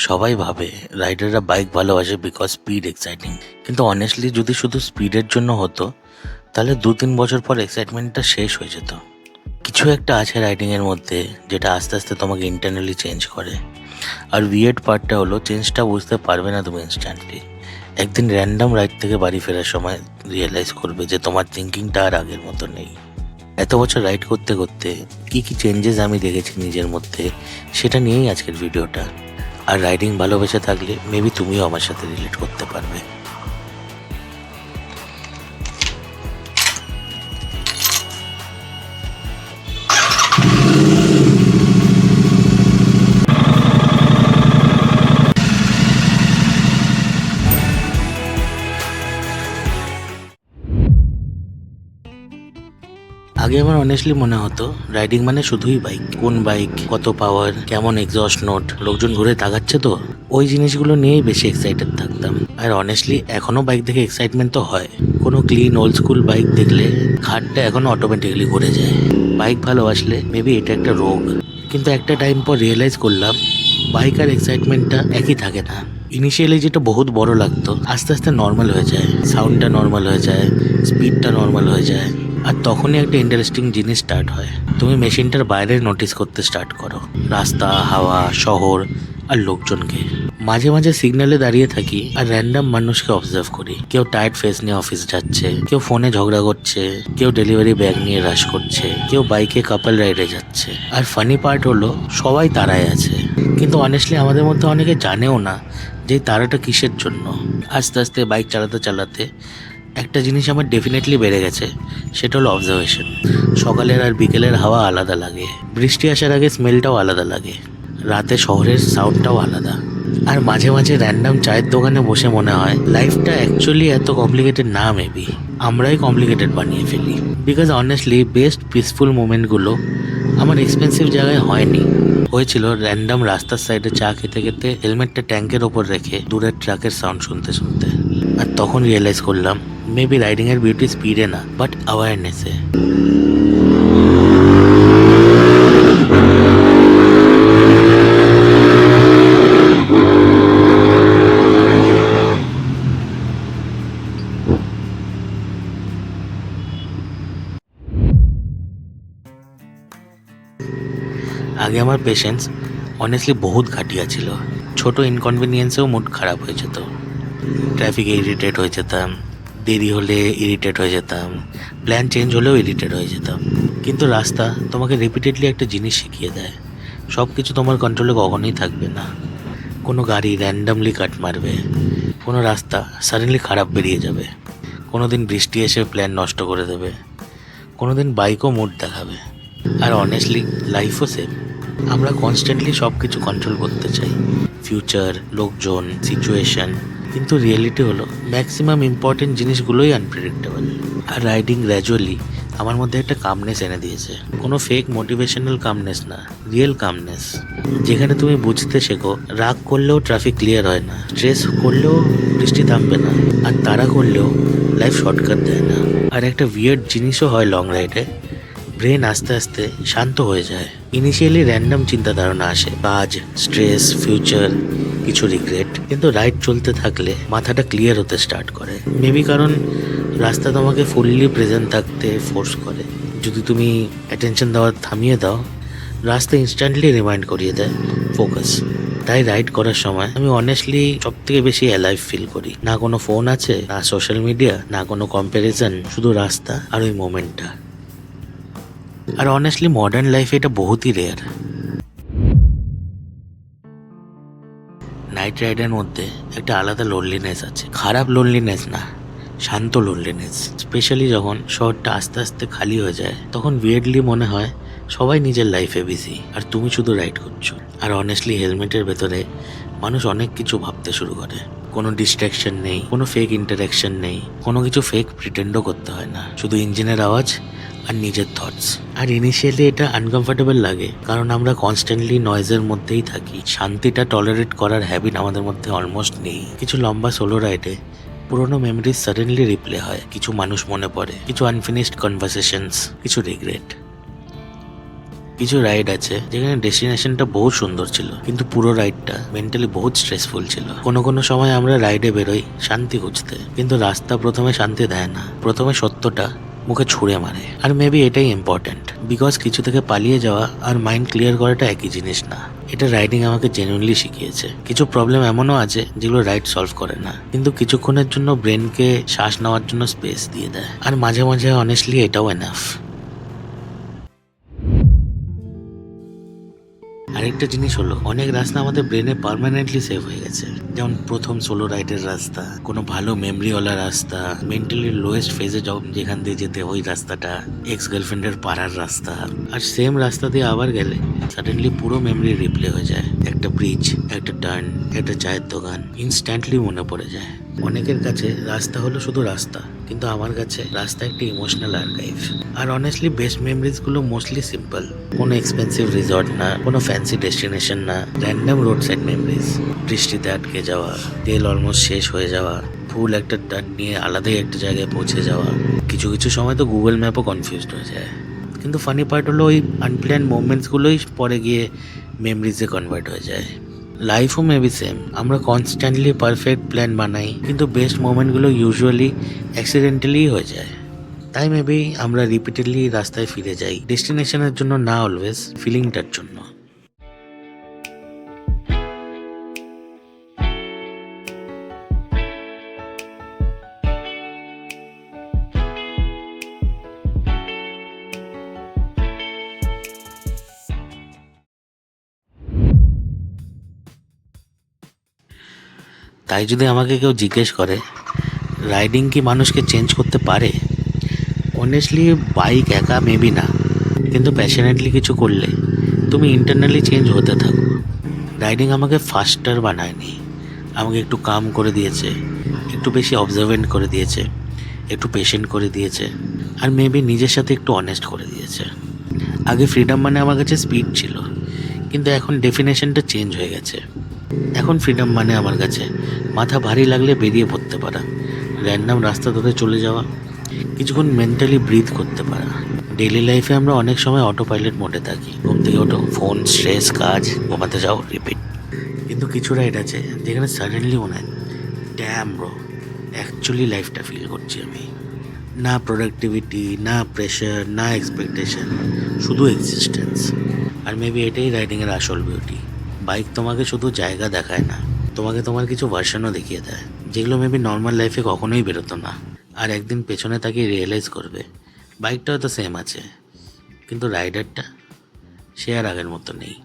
সবাই ভাবে রাইডাররা বাইক ভালোবাসে বিকজ স্পিড এক্সাইটিং, কিন্তু অনেস্টলি যদি শুধু স্পিডের জন্য হতো তাহলে 2-3 বছর পর এক্সাইটমেন্টটা শেষ হয়ে যেত। কিছু একটা আছে রাইডিংয়ের মধ্যে যেটা আস্তে আস্তে তোমাকে ইন্টারনালি চেঞ্জ করে। আর উইয়ার্ড পার্টটা হলো চেঞ্জটা বুঝতে পারবে না তুমি ইনস্ট্যান্টলি। একদিন র্যান্ডম রাইড থেকে বাড়ি ফেরার সময় রিয়েলাইজ করবে যে তোমার থিঙ্কিংটা আর আগের মতো নেই। এত বছর রাইড করতে করতে কি কি চেঞ্জেস আমি দেখেছি নিজের মধ্যে, সেটা নিয়েই আজকের ভিডিওটা। আর রাইডিং ভালোবেসে থাকলে মেবি তুমিও আমার সাথে রিলেট করতে পারবে। আগে আমার অনেস্টলি মনে হতো রাইডিং মানে শুধুই বাইক, কোন বাইক, কত পাওয়ার, কেমন এক্সস্ট নোট, লোকজন ঘুরে তাকাচ্ছে তো, ওই জিনিসগুলো নিয়েই বেশি এক্সাইটেড থাকতাম। আর অনেস্টলি এখনো বাইক দেখে এক্সাইটমেন্ট তো হয়। কোনো ক্লিন ওল্ড স্কুল বাইক দেখলে ঘাটটা এখনো অটোমেটিক্যালি ঘুরে যায়। বাইক ভালোবাসলে মেবি এটা একটা রোগ। কিন্তু একটা টাইম পর রিয়েলাইজ করলাম বাইক আর এক্সাইটমেন্টটা একই থাকে না। ইনিশিয়ালি যেটা বহুত বড় লাগতো আস্তে আস্তে নর্মাল হয়ে যায়, সাউন্ডটা নর্মাল হয়ে যায়, স্পিডটা নর্মাল হয়ে যায়। আর তখনই একটা ইন্টারেস্টিং জিনিস স্টার্ট হয়। তুমি মেশিনটার বাইরে নোটিস করতে স্টার্ট করো, রাস্তা, হাওয়া, শহর আর লোকজনকে। মাঝে মাঝে সিগন্যালে দাঁড়িয়ে থাকি আর র্যান্ডম মানুষকে অবজার্ভ করি। কেউ টায়ার্ড ফেস নিয়ে অফিস যাচ্ছে, কেউ ফোনে ঝগড়া করছে, কেউ ডেলিভারি ব্যাগ নিয়ে রাশ করছে, কেউ বাইকে কাপল রাইডে যাচ্ছে। আর ফানি পার্ট হলো সবাই তারাই আছে, কিন্তু অনেস্টলি আমাদের মধ্যে অনেকে জানেও না যে তারাটা কিসের জন্য। আস্তে আস্তে বাইক চালাতে চালাতে একটা জিনিস আমার ডেফিনেটলি বেড়ে গেছে, সেটা হলো অবজারভেশন। সকালের আর বিকেলের হাওয়া আলাদা লাগে, বৃষ্টি আসার আগে স্মেলটাও আলাদা লাগে, রাতে শহরের সাউন্ডটাও আলাদা। আর মাঝে মাঝে র্যান্ডম চায়ের দোকানে বসে মনে হয় লাইফটা অ্যাকচুয়ালি এত কমপ্লিকেটেড না, মেবি আমরাই কমপ্লিকেটেড বানিয়ে ফেলি। বিকজ অনেস্টলি বেস্ট পিসফুল মোমেন্টগুলো আমার এক্সপেন্সিভ জায়গায় হয়নি, হয়েছিল র্যান্ডম রাস্তার সাইডে চা খেতে খেতে হেলমেটটা ট্যাঙ্কের ওপর রেখে দূরের ট্রাকের সাউন্ড শুনতে শুনতে। আর তখন রিয়েলাইজ করলাম মেবি রাইডিংয়ের বিউটি স্পিডে না, বাট অ্যাওয়ারনেসে। আগে আমার পেশেন্স অনেস্টলি বহুত ঘাটিয়া ছিল। ছোট ইনকনভিনিয়েন্সেও মুড খারাপ হয়ে যেত, ট্রাফিকে ইরিটেট হয়ে যেতাম, দেরি হলে ইরিটেট হয়ে যেতাম, প্ল্যান চেঞ্জ হলেও ইরিটেট হয়ে যেতাম। কিন্তু রাস্তা তোমাকে রিপিটেডলি একটা জিনিস শিখিয়ে দেয়, সব কিছু তোমার কন্ট্রোলে কখনোই থাকবে না। কোনো গাড়ি র্যান্ডামলি কাট মারবে, কোনো রাস্তা সাডেনলি খারাপ বেরিয়ে যাবে, কোনো দিন বৃষ্টি এসে প্ল্যান নষ্ট করে দেবে, কোনো দিন বাইকও মুড দেখাবে। আর অনেস্টলি লাইফও সেম, আমরা কনস্ট্যান্টলি সব কিছু কন্ট্রোল করতে চাই, ফিউচার, লোকজন, সিচুয়েশন। কিন্তু রিয়েলিটি হলো ম্যাক্সিমাম ইম্পর্টেন্ট জিনিসগুলোই আনপ্রেডিক্টেবল। আর রাইডিং গ্র্যাজুয়ালি আমার মধ্যে একটা কামনেস এনে দিয়েছে। কোনো ফেক মোটিভেশনাল কামনেস না, রিয়েল কামনেস, যেখানে তুমি বুঝতে শেখো রাগ করলেও ট্রাফিক ক্লিয়ার হয় না, স্ট্রেস করলেও বৃষ্টি থামবে না, আর তাড়া করলেও লাইফ শর্টকাট দেয় না। আর একটা উইয়ার্ড জিনিসও হয় লং রাইডে, ব্রেন আস্তে আস্তে শান্ত হয়ে যায়। ইনিশিয়ালি র্যান্ডম চিন্তা ধারণা আসে, কাজ, স্ট্রেস, ফিউচার, কিছু রিগ্রেট। কিন্তু রাইড চলতে থাকলে মাথাটা ক্লিয়ার হতে স্টার্ট করে। মেবি কারণ রাস্তা তোমাকে ফুললি প্রেজেন্ট থাকতে ফোর্স করে। যদি তুমি অ্যাটেনশন দেওয়া থামিয়ে দাও, রাস্তা ইনস্ট্যান্টলি রিমাইন্ড করিয়ে দেয় ফোকাস। তাই রাইড করার সময় আমি অনেস্টলি সব থেকে বেশি অ্যালাইভ ফিল করি। না কোনো ফোন আছে, না সোশ্যাল মিডিয়া, না কোনো কম্প্যারিজন, শুধু রাস্তা আর ওই মোমেন্টটা। আর অনেস্টলি মডার্ন লাইফে এটা বহুতই রেয়ার। নাইট রাইডের মধ্যে একটা আলাদা লোনলিনেস আছে, খারাপ লোনলিনেস না, শান্ত লোনলিনেস। স্পেশালি যখন শহরটা আস্তে আস্তে খালি হয়ে যায়, তখন উইয়ার্ডলি মনে হয় সবাই নিজের লাইফে বিজি আর তুমি শুধু রাইড করছো। আর অনেস্টলি হেলমেটের ভেতরে মানুষ অনেক কিছু ভাবতে শুরু করে। কোনো ডিস্ট্রাকশন নেই, কোনো ফেক ইন্টারাকশন নেই, কোনো কিছু ফেক প্রিটেন্ডও করতে হয় না, শুধু ইঞ্জিনের আওয়াজ আর নিজের থটস। আর ইনিশিয়ালি এটা আনকমফোর্টেবল লাগে, কারণ আমরা কনস্ট্যান্টলি নয়েজের মধ্যেই থাকি। শান্তিটা টলারেট করার হ্যাবিট আমাদের মধ্যে অলমোস্ট নেই। কিছু লম্বা সোলো রাইডে পুরোনো মেমোরিজ সাডেনলি রিপ্লে হয়, কিছু মানুষ মনে পড়ে, কিছু আনফিনিশড কনভারসেশনস, কিছু রিগ্রেট। কিছু রাইড আছে যেখানে ডেস্টিনেশনটা বহুত সুন্দর ছিল, কিন্তু পুরো রাইডটা মেন্টালি বহুত স্ট্রেসফুল ছিল। কোনো কোনো সময় আমরা রাইডে বেরোই শান্তি খুঁজতে, কিন্তু রাস্তা প্রথমে শান্তি দেয় না, প্রথমে সত্যটা মুখে ছুঁড়ে মারে। আর মেবি এটাই ইম্পর্টেন্ট, বিকজ কিছু থেকে পালিয়ে যাওয়া আর মাইন্ড ক্লিয়ার করাটা একই জিনিস না। এটা রাইডিং আমাকে জেনুইনলি শিখিয়েছে। কিছু প্রবলেম এমনও আছে যেগুলো রাইড সলভ করে না, কিন্তু কিছুক্ষণের জন্য ব্রেনকে শ্বাস নেওয়ার জন্য স্পেস দিয়ে দেয়। আর মাঝে মাঝে অনেস্টলি এটাও এনাফ। আরেকটা জিনিস হলো, অনেক রাস্তা আমাদের ব্রেনে পার্মানেন্টলি সেভ হয়ে গেছে। যেমন প্রথম সোলো রাইডের রাস্তা, কোনো ভালো মেমরিওয়ালা রাস্তা, মেন্টালি লোয়েস্ট ফেজে যেখান দিয়ে যেতে ওই রাস্তাটা, এক্স গার্লফ্রেন্ডের পাড়ার রাস্তা। আর সেম রাস্তা দিয়ে আবার গেলে সাডেনলি পুরো মেমরি রিপ্লে হয়ে যায়। একটা ব্রিজ, একটা টার্ন, একটা চায়ের দোকান ইনস্ট্যান্টলি মনে পড়ে যায়। অনেকের কাছে রাস্তা হলো শুধু রাস্তা, কিন্তু আমার কাছে রাস্তা একটা ইমোশনাল আর্কাইভ। আর অনেস্টলি বেস্ট মেমরিজ গুলো মোস্টলি সিম্পল। কোনো এক্সপেন্সিভ রিসর্ট না, কোনো ফ্যান্সি ডেস্টিনেশন না, র্যান্ডম রোড সাইড মেমরিজ। বৃষ্টিতে আটকে যাওয়া, তেল অলমোস্ট শেষ হয়ে যাওয়া, ভুল একটা টার্ন নিয়ে আলাদাই একটা জায়গায় পৌঁছে যাওয়া। কিছু কিছু সময় তো গুগল ম্যাপও কনফিউজড হয়ে যায়। কিন্তু ফানি পার্ট হলো ওই আনপ্ল্যান্ড মোমেন্টসগুলোই পরে গিয়ে মেমরিজে কনভার্ট হয়ে যায়। লাইফও মেবি সেম। আমরা কনস্ট্যান্টলি পারফেক্ট প্ল্যান বানাই, কিন্তু বেস্ট মোমেন্টগুলো ইউজুয়ালি অ্যাক্সিডেন্টালি হয়ে যায়। তাই মেবি আমরা রিপিটেডলি রাস্তায় ফিরে যাই, ডেস্টিনেশনের জন্য না, অলওয়েজ ফিলিংটার জন্য। তাই যদি আমাকে কেউ জিজ্ঞেস করে রাইডিং কি মানুষকে চেঞ্জ করতে পারে, অনেস্টলি বাইক একা মেবি না, কিন্তু প্যাশনেটলি কিছু করলে তুমি ইন্টারনালি চেঞ্জ হতে থাকো। রাইডিং আমাকে ফাস্টার বানায়নি, আমাকে একটু কাম করে দিয়েছে, একটু বেশি অবজারভেন্ট করে দিয়েছে, একটু পেশেন্ট করে দিয়েছে, আর মেবি নিজের সাথে একটু অনেস্ট করে দিয়েছে। আগে ফ্রিডম মানে আমার কাছে স্পিড ছিল, কিন্তু এখন ডেফিনেশনটা চেঞ্জ হয়ে গেছে। এখন ফ্রিডম মানে আমার কাছে মাথা ভারী লাগলে বেরিয়ে পড়তে পারা, র্যান্ডম রাস্তা ধরে চলে যাওয়া, কিছুক্ষণ মেন্টালি ব্রিথ করতে পারা। ডেইলি লাইফে আমরা অনেক সময় অটো পাইলট মোডে থাকি, ঘুম থেকে ওঠো, ফোন, স্ট্রেস, কাজ, ঘুমাতে যাও, রিপিট। কিন্তু কিছু রাইড আছে যেখানে সাডেনলি মনে হয় ড্যাম ব্রো, অ্যাকচুয়ালি লাইফটা ফিল করছি আমি। না প্রোডাক্টিভিটি, না প্রেশার, না এক্সপেকটেশন, শুধু এক্সিস্টেন্স। আর মেবি এটাই রাইডিংয়ের আসল বিউটি। বাইক তোমাকে শুধু জায়গা দেখায় না, তোমাকে তোমার কিছু ভার্সনও দেখিয়ে দেয়, যেগুলো মেবি নর্মাল লাইফে কখনোই বেরোতো না। আর একদিন পেছনে তাকিয়ে রিয়েলাইজ করবে বাইকটা হয়তো সেম আছে, কিন্তু রাইডারটা সে আর আগের মতো নেই।